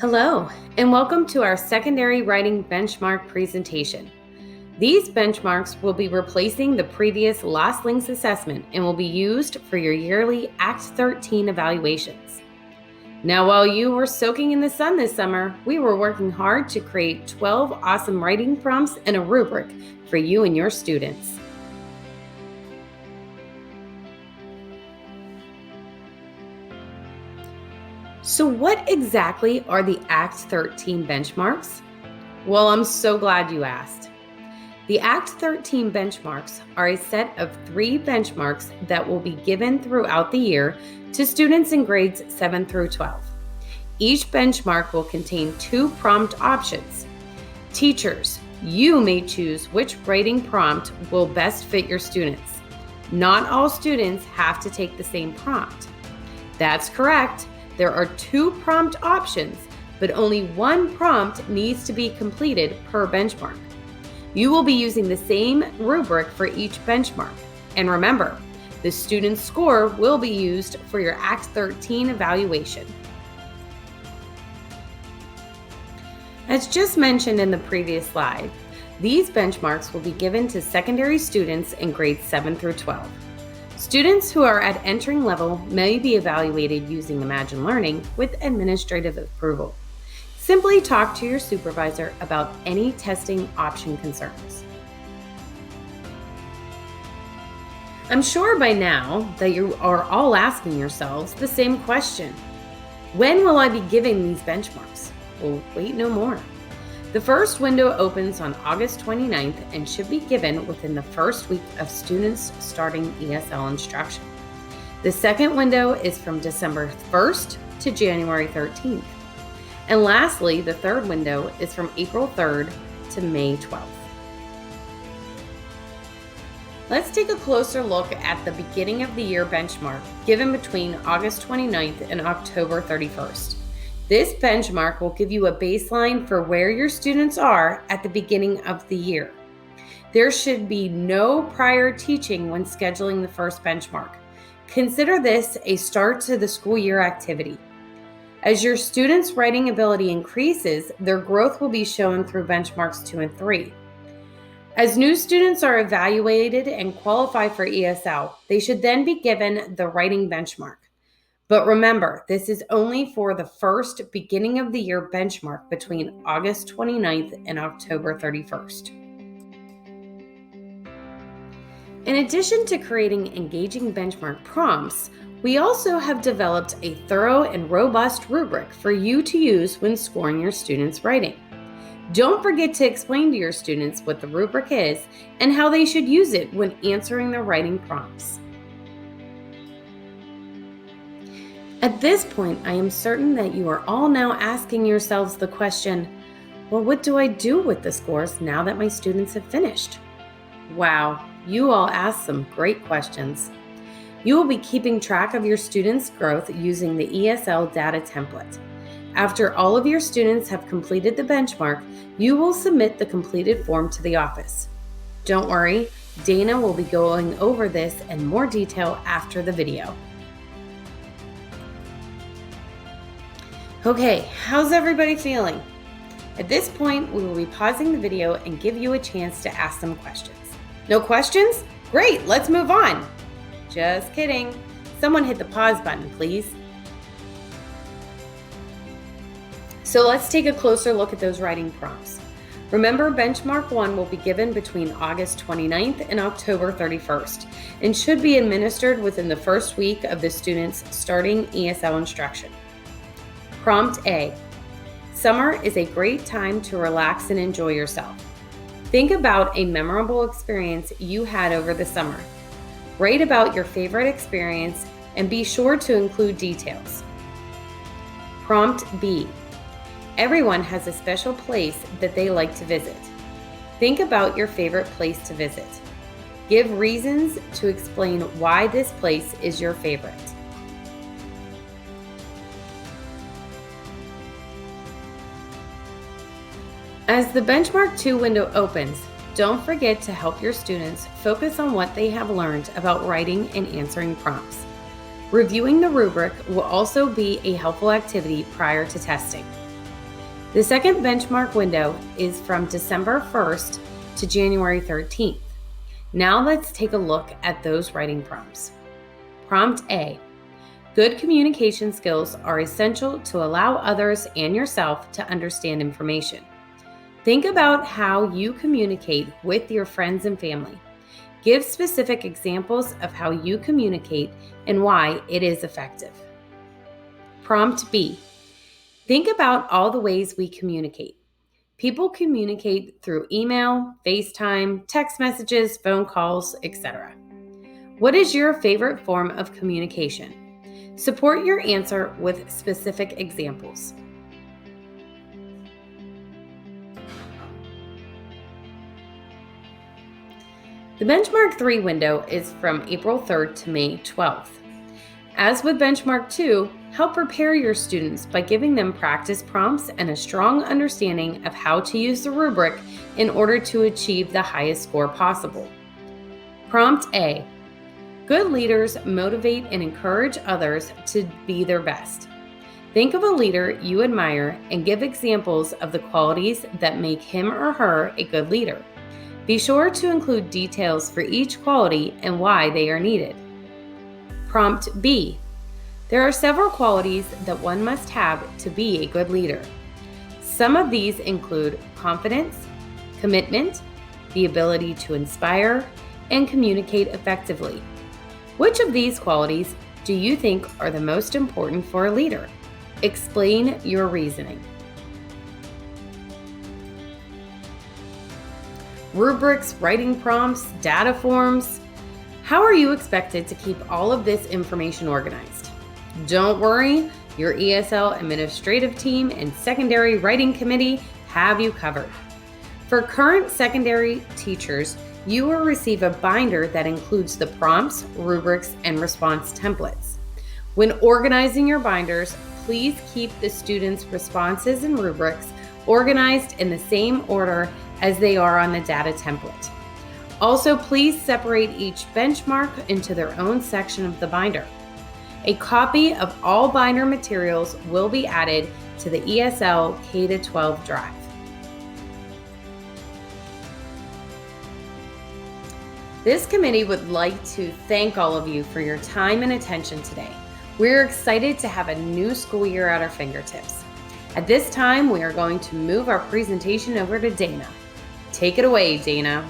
Hello, and welcome to our secondary writing benchmark presentation. These benchmarks will be replacing the previous Lost Links assessment and will be used for your yearly Act 13 evaluations. Now, while you were soaking in the sun this summer, we were working hard to create 12 awesome writing prompts and a rubric for you and your students. So what exactly are the Act 13 benchmarks? Well, I'm so glad you asked. The Act 13 benchmarks are a set of 3 benchmarks that will be given throughout the year to students in grades 7 through 12. Each benchmark will contain 2 prompt options. Teachers, you may choose which writing prompt will best fit your students. Not all students have to take the same prompt. That's correct. There are 2 prompt options, but only 1 prompt needs to be completed per benchmark. You will be using the same rubric for each benchmark. And remember, the student's score will be used for your Act 13 evaluation. As just mentioned in the previous slide, these benchmarks will be given to secondary students in grades 7 through 12. Students who are at entering level may be evaluated using Imagine Learning with administrative approval. Simply talk to your supervisor about any testing option concerns. I'm sure by now that you are all asking yourselves the same question. When will I be giving these benchmarks? Well, wait no more. The first window opens on August 29th and should be given within the first week of students starting ESL instruction. The second window is from December 1st to January 13th. And lastly, the third window is from April 3rd to May 12th. Let's take a closer look at the beginning of the year benchmark given between August 29th and October 31st. This benchmark will give you a baseline for where your students are at the beginning of the year. There should be no prior teaching when scheduling the first benchmark. Consider this a start to the school year activity. As your students' writing ability increases, their growth will be shown through benchmarks 2 and 3. As new students are evaluated and qualify for ESL, they should then be given the writing benchmark. But remember, this is only for the first beginning of the year benchmark between August 29th and October 31st. In addition to creating engaging benchmark prompts, we also have developed a thorough and robust rubric for you to use when scoring your students' writing. Don't forget to explain to your students what the rubric is and how they should use it when answering their writing prompts. At this point, I am certain that you are all now asking yourselves the question, well, what do I do with the scores now that my students have finished? Wow, you all asked some great questions. You will be keeping track of your students' growth using the ESL data template. After all of your students have completed the benchmark, you will submit the completed form to the office. Don't worry, Dana will be going over this in more detail after the video. Okay, how's everybody feeling? At this point, we will be pausing the video and give you a chance to ask some questions. No questions? Great, let's move on. Just kidding. Someone hit the pause button, please. So let's take a closer look at those writing prompts. Remember, benchmark 1 will be given between August 29th and October 31st and should be administered within the first week of the students starting ESL instruction. Prompt A. Summer is a great time to relax and enjoy yourself. Think about a memorable experience you had over the summer. Write about your favorite experience and be sure to include details. Prompt B. Everyone has a special place that they like to visit. Think about your favorite place to visit. Give reasons to explain why this place is your favorite. As the Benchmark 2 window opens, don't forget to help your students focus on what they have learned about writing and answering prompts. Reviewing the rubric will also be a helpful activity prior to testing. The second benchmark window is from December 1st to January 13th. Now let's take a look at those writing prompts. Prompt A. Good communication skills are essential to allow others and yourself to understand information. Think about how you communicate with your friends and family. Give specific examples of how you communicate and why it is effective. Prompt B. Think about all the ways we communicate. People communicate through email, FaceTime, text messages, phone calls, etc. What is your favorite form of communication? Support your answer with specific examples. The Benchmark 3 window is from April 3rd to May 12th. As with Benchmark 2, help prepare your students by giving them practice prompts and a strong understanding of how to use the rubric in order to achieve the highest score possible. Prompt A. Good leaders motivate and encourage others to be their best. Think of a leader you admire and give examples of the qualities that make him or her a good leader. Be sure to include details for each quality and why they are needed. Prompt B. There are several qualities that one must have to be a good leader. Some of these include confidence, commitment, the ability to inspire, and communicate effectively. Which of these qualities do you think are the most important for a leader? Explain your reasoning. Rubrics, writing prompts, data forms. How are you expected to keep all of this information organized? Don't worry, your ESL administrative team and secondary writing committee have you covered. For current secondary teachers, you will receive a binder that includes the prompts, rubrics, and response templates. When organizing your binders, please keep the students' responses and rubrics organized in the same order as they are on the data template. Also, please separate each benchmark into their own section of the binder. A copy of all binder materials will be added to the ESL K-12 drive. This committee would like to thank all of you for your time and attention today. We're excited to have a new school year at our fingertips. At this time, we are going to move our presentation over to Dana. Take it away, Dana.